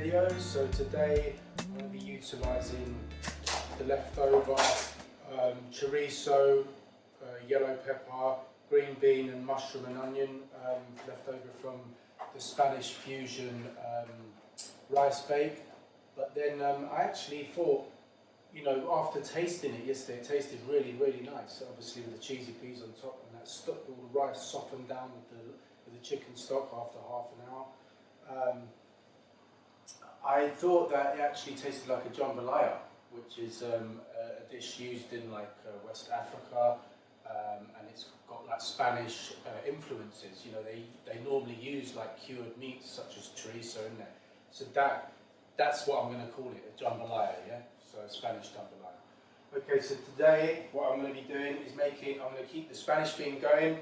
video. So today I'm going to be utilising the leftover chorizo, yellow pepper, green bean and mushroom and onion left over from the Spanish fusion rice bake. But then I actually thought, you know, after tasting it yesterday, it tasted really, really nice. Obviously with the cheesy peas on top, and that stuck, all the rice softened down with the chicken stock after half an hour. I thought that it actually tasted like a jambalaya, which is a dish used in like West Africa, and it's got like Spanish influences. You know, they normally use like cured meats such as chorizo in there. So that's what I'm going to call it, a jambalaya, yeah? So a Spanish jambalaya. Okay, so today what I'm going to be doing is I'm going to keep the Spanish theme going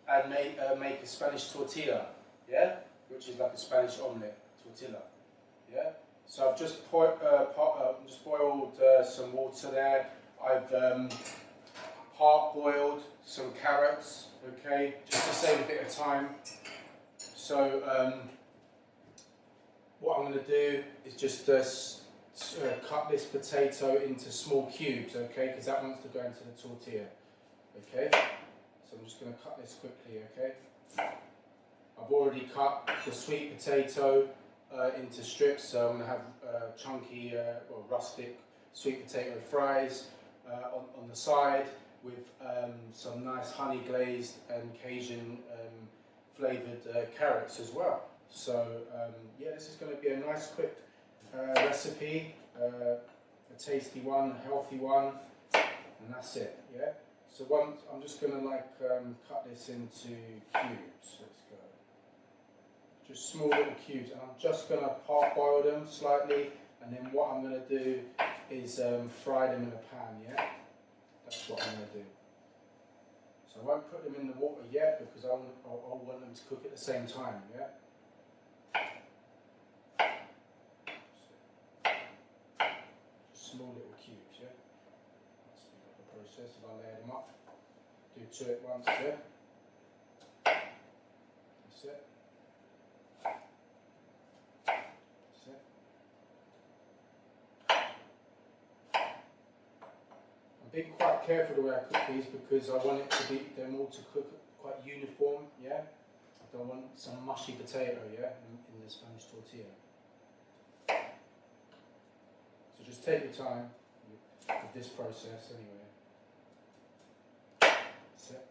and make a Spanish tortilla, yeah? Which is like a Spanish omelet, tortilla, yeah? So I've just boiled some water there. I've part-boiled some carrots, okay? Just to save a bit of time. So what I'm going to do is just cut this potato into small cubes, okay? Because that wants to go into the tortilla, okay? So I'm just going to cut this quickly, okay? I've already cut the sweet potato into strips, so I'm going to have chunky, well, rustic sweet potato fries on the side with some nice honey glazed and Cajun flavoured carrots as well. So yeah, this is going to be a nice quick recipe, a tasty one, a healthy one, and that's it, yeah? So I'm just going to like cut this into cubes. Let's go. Just small little cubes, and I'm just going to part-boil them slightly, and then what I'm going to do is fry them in a pan, yeah? That's what I'm going to do. So I won't put them in the water yet because I want them to cook at the same time, yeah? Small little cubes, yeah? Let's speed up the process if I layer them up. Do two at once, yeah? That's it. That's it. I'm being quite careful the way I cook these because I want them all to cook quite uniform, yeah? I don't want some mushy potato, yeah, in the Spanish tortilla. So just take your time with this process anyway. That's it.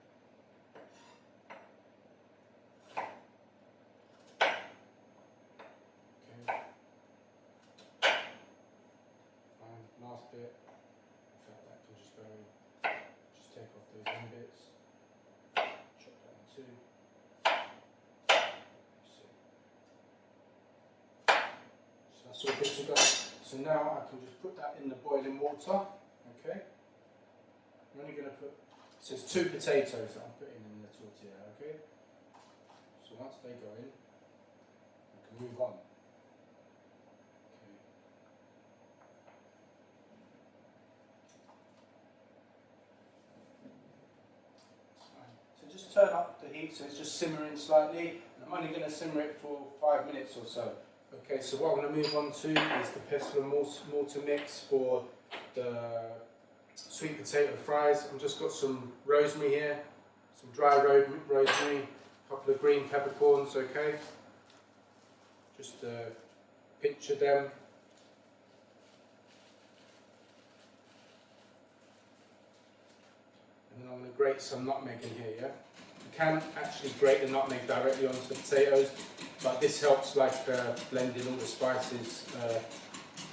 Okay. Fine. Last bit. In fact, that can just go. Just take off those end bits. Chop that in two. So that's all good to go. So now I can just put that in the boiling water, okay? I'm only going to put, so it's 2 potatoes that I'm putting in the tortilla, okay? So once they go in, I can move on. Okay. So just turn up the heat so it's just simmering slightly, and I'm only going to simmer it for 5 minutes or so. Okay, so what I'm going to move on to is the pestle and mortar mix for the sweet potato fries. I've just got some rosemary here, some dry rosemary, a couple of green peppercorns, okay? Just pinch of them. And then I'm going to grate some nutmeg in here, yeah? You can actually grate the nutmeg directly onto the potatoes, but this helps like blending all the spices,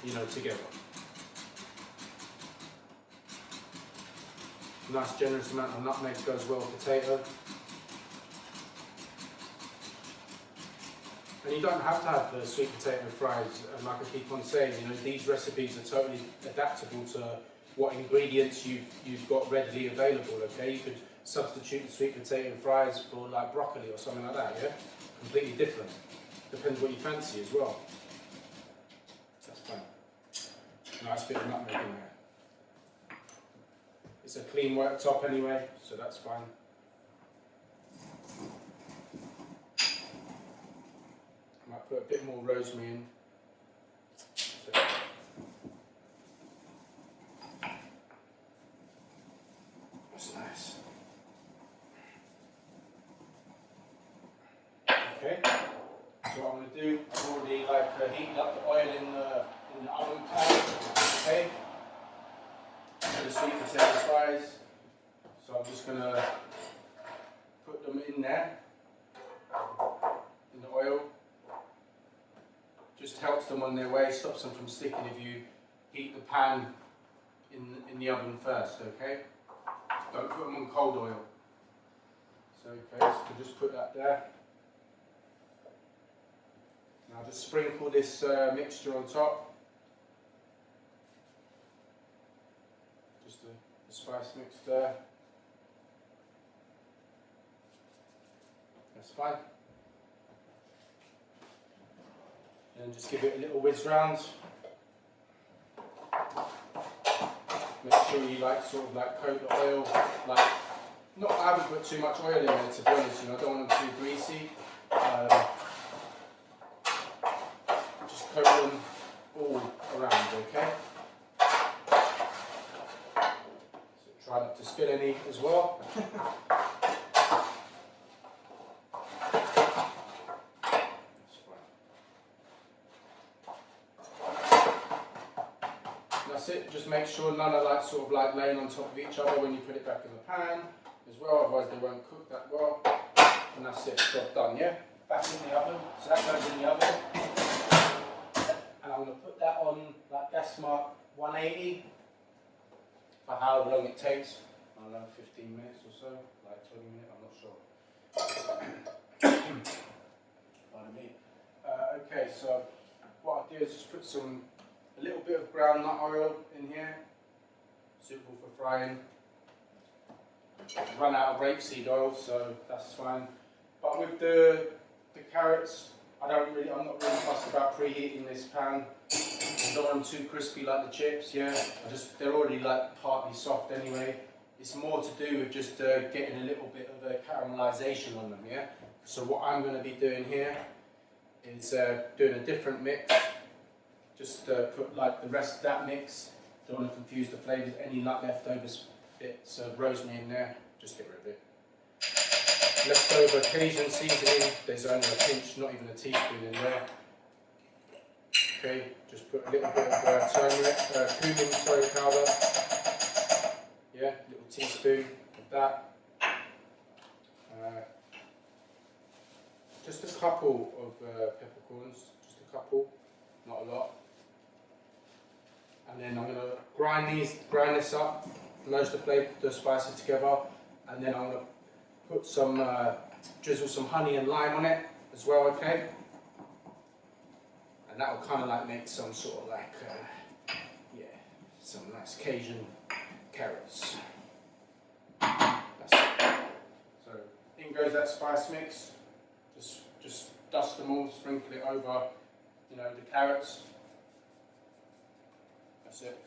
you know, together. Nice generous amount of nutmeg goes well with potato. And you don't have to have the sweet potato fries, and like I keep on saying, you know, these recipes are totally adaptable to what ingredients you've got readily available, okay? You could substitute the sweet potato fries for like broccoli or something like that, yeah? Completely different. Depends what you fancy as well. That's fine. Nice bit of nutmeg in there. It's a clean worktop anyway, so that's fine. I might put a bit more rosemary in. do, I've already heated up the oil in the oven pan, okay, for the sweet potato fries. So I'm just going to put them in there, in the oil. Just helps them on their way, stops them from sticking if you heat the pan in the oven first, okay? Don't put them on cold oil. So, okay, so we'll just put that there. Now just sprinkle this mixture on top. Just the spice mix there. That's fine. And just give it a little whiz round. Make sure you sort of coat the oil. I haven't put too much oil in there, to be honest. I don't want them too greasy. Just coat them all around, okay? So try not to spill any as well. That's it. Just make sure none are laying on top of each other when you put it back in the pan as well, otherwise they won't cook that well. And that's it, job done, yeah? Back in the oven, so that goes in the oven. And I'm going to put that on gas mark 180 for however long it takes. I don't know, 15 minutes or so, 20 minutes, I'm not sure. Pardon me. Okay, so what I'll do is just put a little bit of ground nut oil in here, suitable for frying. Run out of rapeseed oil, so that's fine. But with the carrots, I'm not really fussed about preheating this pan. I don't want them too crispy like the chips, yeah. They're already partly soft anyway. It's more to do with just getting a little bit of a caramelization on them, yeah. So what I'm going to be doing here is doing a different mix. Just put the rest of that mix. Don't want to confuse the flavours. Any leftover bits of rosemary in there, just get rid of it. Leftover Cajun seasoning, there's only a pinch, not even a teaspoon in there. Okay, just put a little bit of cumin powder. Yeah, little teaspoon of that. Just a couple of peppercorns, just a couple, not a lot. And then I'm going to grind this up, merge the spices together, and then I'm going to put drizzle some honey and lime on it as well, okay? And that will kind of make some sort of some nice Cajun carrots. That's it. So in goes that spice mix. Just dust them all, sprinkle it over, the carrots. That's it.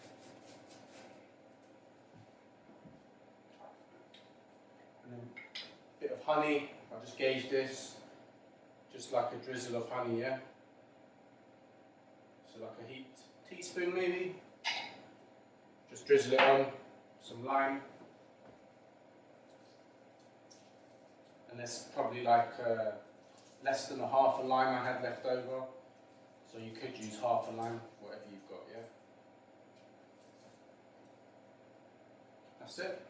And then a bit of honey. I'll just gauge this, just like a drizzle of honey, yeah. So like a heaped teaspoon maybe. Just drizzle it on. Some lime. And there's probably less than a half a lime I had left over. So you could use half a lime, whatever you've got, yeah. That's it.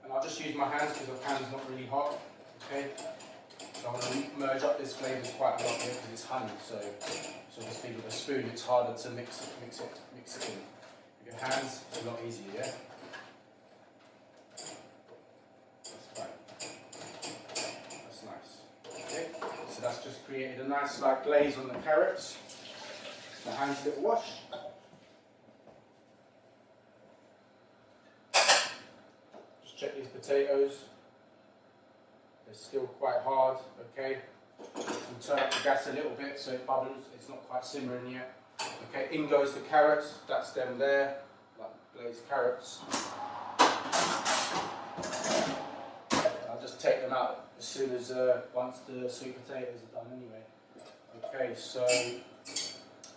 And I'll just use my hands because the pan's not really hot, okay. So I'm going to merge up this flavours quite a lot here because it's honey, so obviously with a spoon it's harder to mix it in. With your hands, it's a lot easier, yeah. So that's just created a nice glaze on the carrots. My hands a little wash. Just check these potatoes. They're still quite hard, okay. You can turn up the gas a little bit so it bubbles, it's not quite simmering yet. Okay, in goes the carrots, that's them there, glazed carrots. I'll just take them out as soon as once the sweet potatoes are done anyway. Okay, so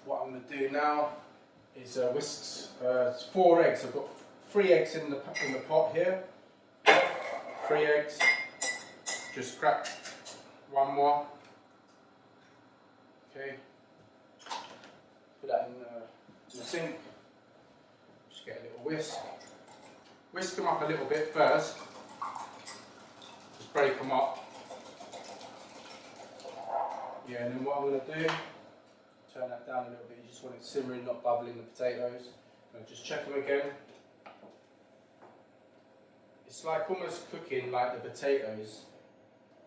what I'm going to do now is whisks 4 eggs. I've got 3 eggs in the pot here. 3 eggs. Just crack one more. Okay. Put that in the sink. Just get a little whisk. Whisk them up a little bit first. Just break them up. Yeah, and then what I'm going to do, turn that down a little bit. You just want it simmering, not bubbling the potatoes. And just check them again. It's like almost cooking like the potatoes.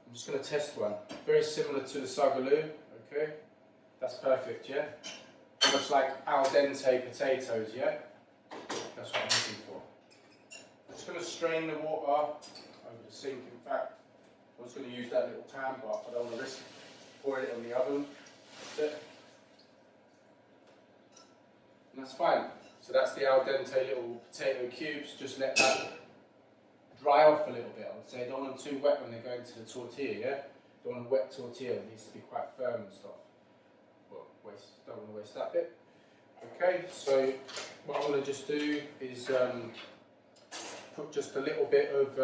I'm just going to test one. Very similar to the sagaloo. Okay, that's perfect. Yeah, almost like al dente potatoes. Yeah, that's what I'm looking for. I'm just going to strain the water over the sink. In fact, I was going to use that little pan, but I don't want to risk pouring it on the oven. That's it. And that's fine. So that's the al dente little potato cubes. Just let that dry off a little bit. I would say don't want them too wet when they go into the tortilla. Yeah, don't want a wet tortilla. It needs to be quite firm and stuff. Well, don't want to waste that bit. Okay, so what I'm going to just do is put just a little bit of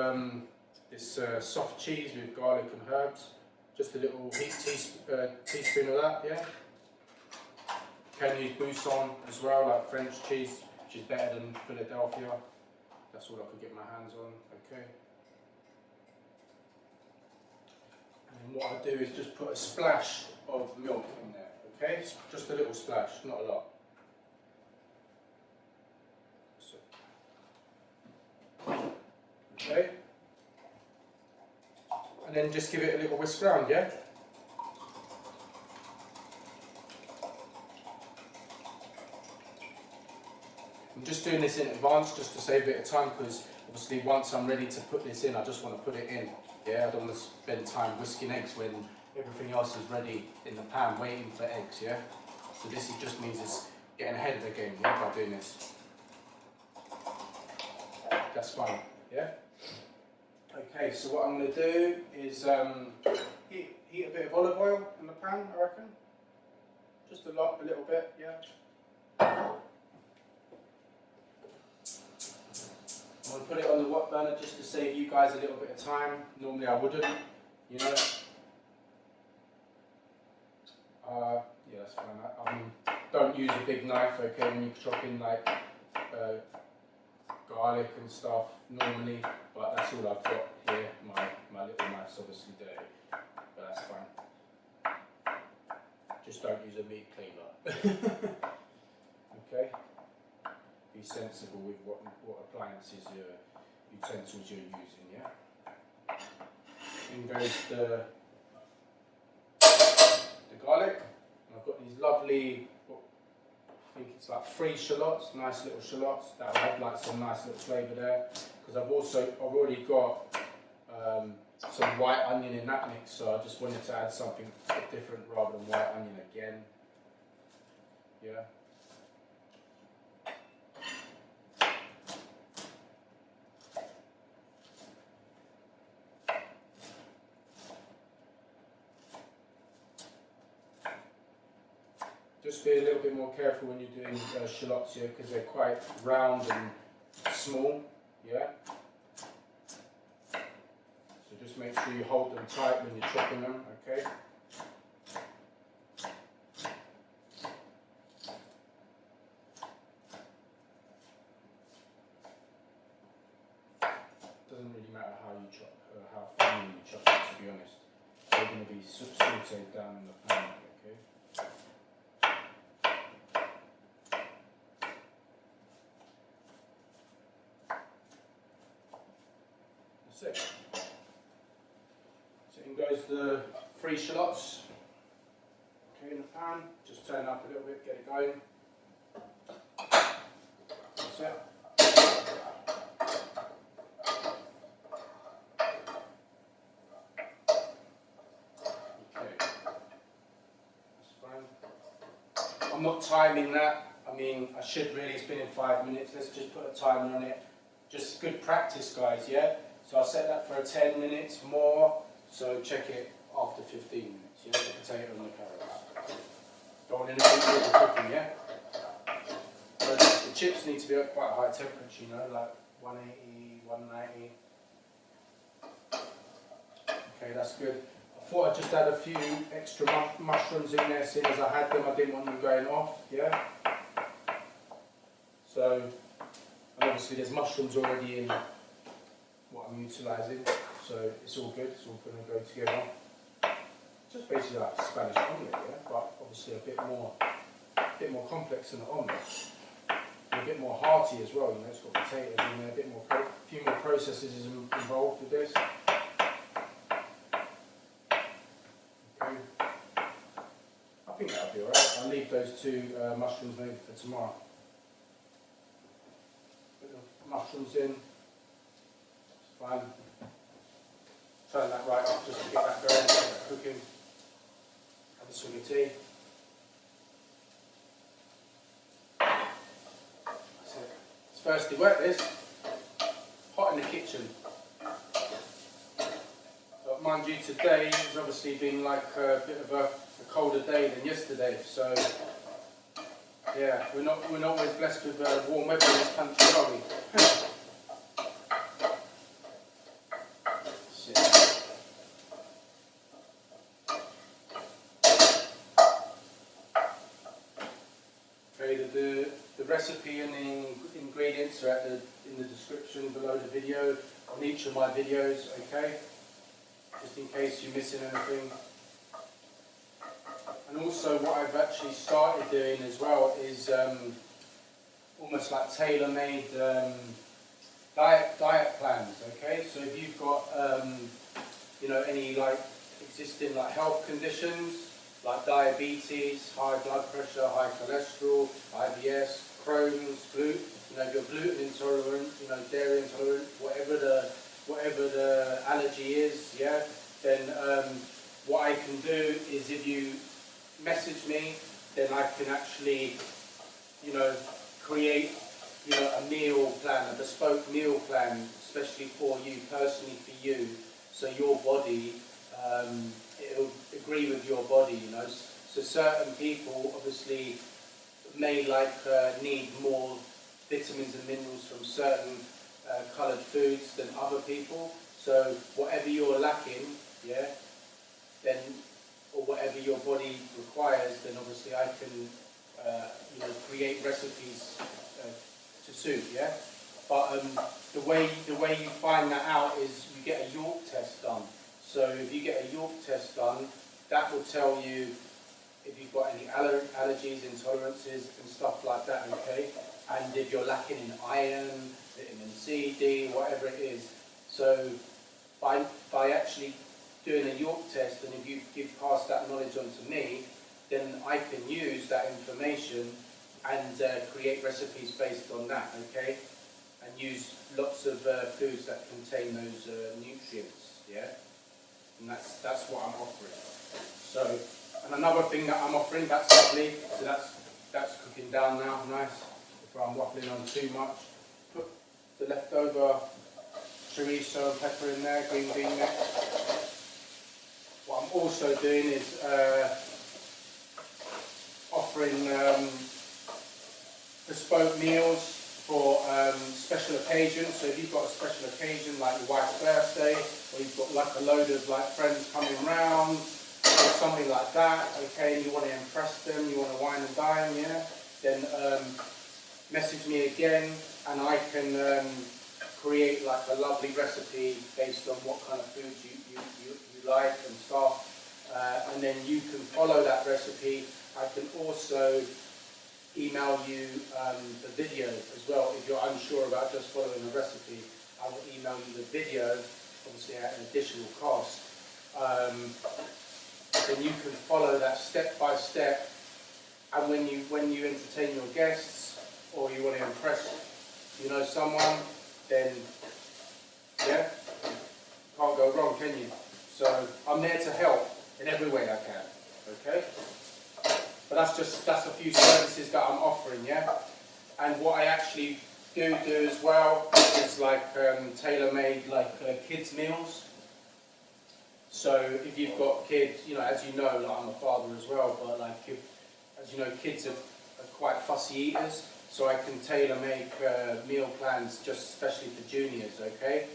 this soft cheese with garlic and herbs. Just a little teaspoon of that, yeah. You can use Bousson as well, like French cheese, which is better than Philadelphia. That's all I could get my hands on, okay. And then what I do is just put a splash of milk in there, okay. Just a little splash, not a lot. So. Okay. And then just give it a little whisk round, yeah? I'm just doing this in advance just to save a bit of time because obviously once I'm ready to put this in, I just want to put it in. Yeah, I don't want to spend time whisking eggs when everything else is ready in the pan waiting for eggs, yeah? So this just means it's getting ahead of the game, yeah, by doing this. That's fine, yeah? Okay, so what I'm going to do is heat a bit of olive oil in the pan, I reckon. Just a little bit, yeah. I'm going to put it on the wok burner just to save you guys a little bit of time. Normally I wouldn't, you know. Yeah, that's fine. Don't use a big knife, okay, when you chop in like garlic and stuff normally, but that's all I've got here. My little knife's obviously dirty, but that's fine. Just don't use a meat cleaver. Okay? Be sensible with what appliances, utensils you're using, yeah? In goes the garlic. And I've got these lovely, I think it's like 3 shallots, nice little shallots. That'll have like some nice little flavour there. Because I've already got some white onion in that mix, so I just wanted to add something a bit different rather than white onion again. Yeah. Just be a little bit more careful when you're doing shallots here because they're quite round and small, yeah? So just make sure you hold them tight when you're chopping them, okay? Doesn't really matter how you chop, how finely you chop it, to be honest. They're going to be sauteed down in the pan, okay? That's it. So in goes the 3 shallots, okay, in the pan. Just turn it up a little bit, get it going. That's it. I'm not timing that. I mean, I should really, it's been in 5 minutes. Let's just put a timer on it. Just good practice, guys, yeah? So I'll set that for 10 minutes more. So check it after 15 minutes, yeah? The potato and the carrots. Don't want anything to do cooking, yeah? But the chips need to be at quite a high temperature, you know, like 180, 190. Okay, that's good. I'll thought I'd just add a few extra mushrooms in there, seeing as I had them, I didn't want them going off, yeah? So, and obviously there's mushrooms already in what I'm utilising, so it's all good, it's all going to go together. Just basically like a Spanish omelette, yeah? But obviously a bit more complex than the omelette. And a bit more hearty as well, you know, it's got potatoes in there, a few more processes involved with this. Okay. I think that'll be alright. I'll leave those two mushrooms maybe for tomorrow. Put the mushrooms in. It's fine. Turn that right up just to get that going, get that cooking. Have a swig of tea. That's it. It's firstly wet this. Hot in the kitchen. But mind you, today has obviously been like a bit of a colder day than yesterday. So yeah, we're not always blessed with warm weather in this country, are we? The recipe and the ingredients are in the description below the video, on each of my videos, okay? Just in case you're missing anything. And also what I've actually started doing as well is almost like tailor-made diet plans, okay? So if you've got you know, any like existing like health conditions, like diabetes, high blood pressure, high cholesterol, IBS, Crohn's, gluten, you know, if you're gluten intolerant, you know, dairy intolerant, whatever the allergy is, yeah, then what I can do is if you message me, then I can actually, you know, create, you know, a meal plan, a bespoke meal plan, especially for you, personally for you, so your body, it'll agree with your body, you know. So certain people obviously may like need more vitamins and minerals from certain coloured foods than other people. So whatever you're lacking, yeah, then or whatever your body requires, then obviously I can you know, create recipes to suit, yeah. But the way you find that out is you get a York test done. So if you get a York test done, that will tell you if you've got any allergies, intolerances and stuff like that, okay? And if you're lacking in iron, vitamin C, D, whatever it is. So by actually doing a York test, and if you pass that knowledge on to me, then I can use that information and create recipes based on that, okay? And use lots of foods that contain those nutrients, yeah? And that's what I'm offering. So, and another thing that I'm offering, that's lovely, so that's cooking down now, nice. If I'm waffling on too much, put the leftover chorizo and pepper in there, green bean next. What I'm also doing is offering bespoke meals for special occasions. So if you've got a special occasion like your wife's birthday, or you've got like a load of like friends coming round, or something like that, okay, and you want to impress them, you want to wine and dine, yeah, then message me again, and I can create like a lovely recipe based on what kind of foods you like and stuff, and then you can follow that recipe. I can also email you the video as well. If you're unsure about just following the recipe, I will email you the video, obviously at an additional cost. Then you can follow that step by step, and when you entertain your guests or you want to impress, you know, someone, then yeah, can't go wrong, can you? So I'm there to help in every way I can. Okay. But that's a few services that I'm offering, yeah? And what I actually do as well is like tailor-made like kids meals. So if you've got kids, you know, as you know, like I'm a father as well, but like as you know, kids are quite fussy eaters, so I can tailor-make meal plans just especially for juniors, okay?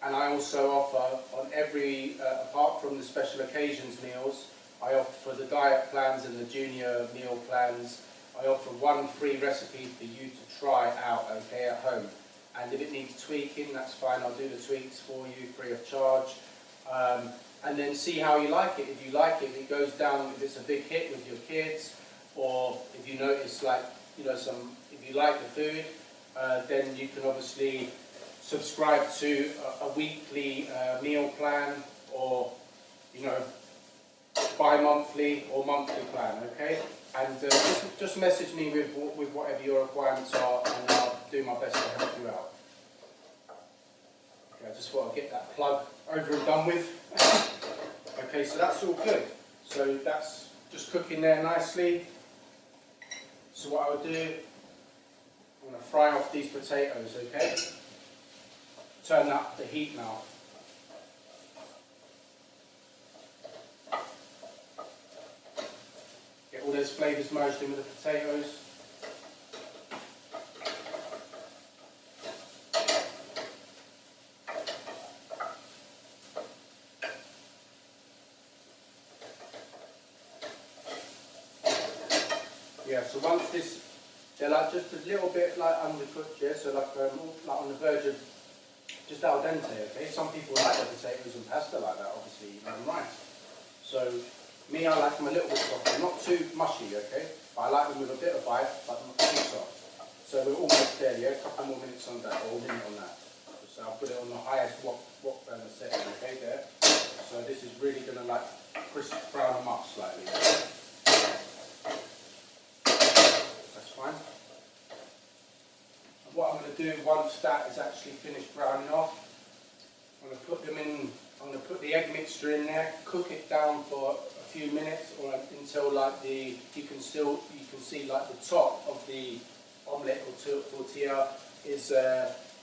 And I also offer on every, apart from the special occasions meals, I offer for the diet plans and the junior meal plans, I offer one free recipe for you to try out, okay, at home. And if it needs tweaking, that's fine, I'll do the tweaks for you free of charge. And then see how you like it. If you like it, if it goes down, if it's a big hit with your kids, or if you notice like, you know, if you like the food, then you can obviously subscribe to a weekly meal plan, or, you know, bi-monthly or monthly plan, okay? And just message me with whatever your requirements are, and I'll do my best to help you out. Okay, I just thought I'd get that plug over and done with. Okay, so that's all good. So that's just cooking there nicely. So what I'll do, I'm going to fry off these potatoes, okay? Turn up the heat now. Get all those flavours merged in with the potatoes. Yeah, so once this, they're like just a little bit like undercooked, yeah, so like on the verge of just al dente, okay? Some people like their potatoes and pasta like that, obviously, and rice. So me, I like them a little bit softer, not too mushy, okay? But I like them with a bit of bite, but not too soft. So we're almost there, yeah? A couple more minutes on that, or a minute on that. So I'll put it on the highest wok burner setting, okay, there. So this is really gonna like crisp brown them up slightly. Okay? Fine. And what I'm going to do once that is actually finished browning off, I'm going to put them in. I'm going to put the egg mixture in there, cook it down for a few minutes, or until like you can see like the top of the omelette or tortilla is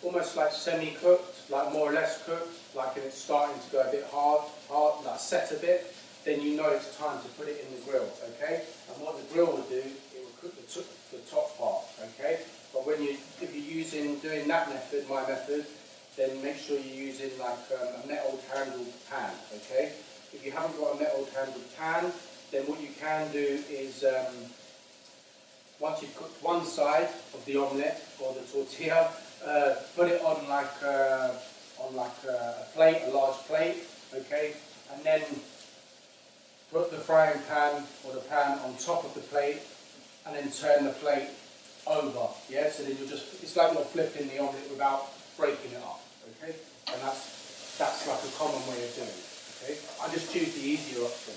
almost like semi-cooked, like more or less cooked, like and it's starting to go a bit hard, like set a bit. Then you know it's time to put it in the grill, okay? And what the grill will do, it will cook the top part, okay? But if you're doing that method, my method, then make sure you're using like a metal handled pan, okay? If you haven't got a metal handled pan, then what you can do is, once you've cooked one side of the omelette or the tortilla, put it on like a plate, a large plate, okay? And then put the frying pan or the pan on top of the plate, and then turn the plate over, yeah? So then it's like you're flipping the omelette without breaking it up, okay? And that's like a common way of doing it, okay? I just choose the easier option,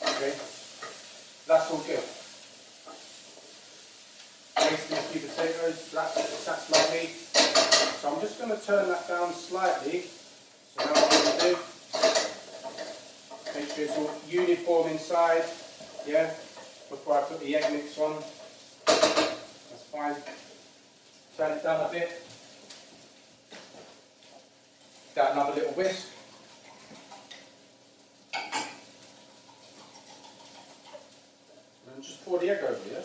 okay? That's all good. Basting a few potatoes, that's lovely. So I'm just going to turn that down slightly. So now what I'm going to do, make sure it's all uniform inside, yeah, before I put the egg mix on. That's fine. Turn it down a bit. Give that another little whisk. And just pour the egg over, yeah?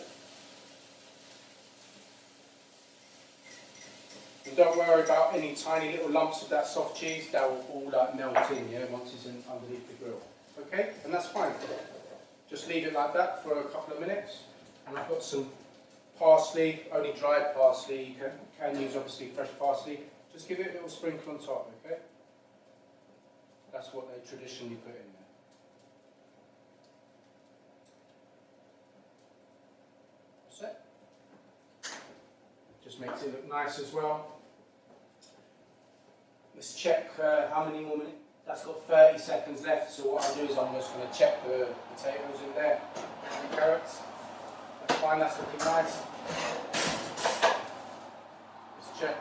And don't worry about any tiny little lumps of that soft cheese, that will all like melt in, yeah, once it's underneath the grill. Okay, and that's fine. Just leave it like that for a couple of minutes. And I've got some parsley, only dried parsley. You can use obviously fresh parsley. Just give it a little sprinkle on top, okay? That's what they traditionally put in there. That's it. Just makes it look nice as well. Let's check how many more minutes. That's got 30 seconds left, so what I'll do is I'm just going to check the potatoes in there and the carrots. That's fine, that's looking nice. Let's check.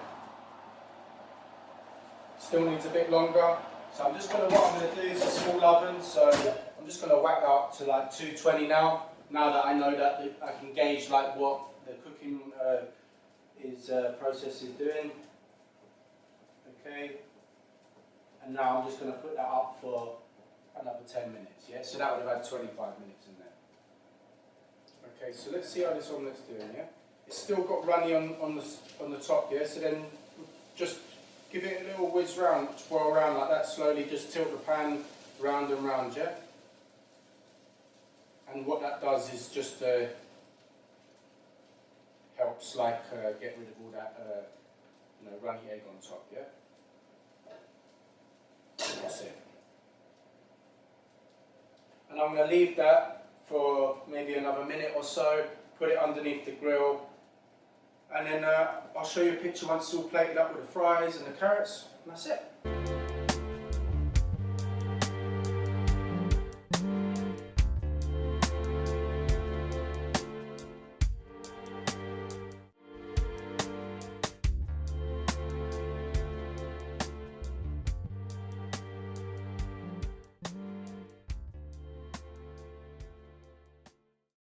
Still needs a bit longer. So what I'm going to do is a small oven, so I'm just going to whack that up to like 220 now that I know that I can gauge like what the cooking process is doing. Okay. And now I'm just going to put that up for another 10 minutes, yeah? So that would have had 25 minutes in there. Okay, so let's see how this omelet's doing, yeah? It's still got runny on the top, yeah? So then just give it a little whiz round, swirl around like that slowly, just tilt the pan round and round, yeah? And what that does is just helps like get rid of all that you know, runny egg on top, yeah? That's it. And I'm going to leave that for maybe another minute or so, put it underneath the grill, and then I'll show you a picture once it's all plated up with the fries and the carrots, and that's it.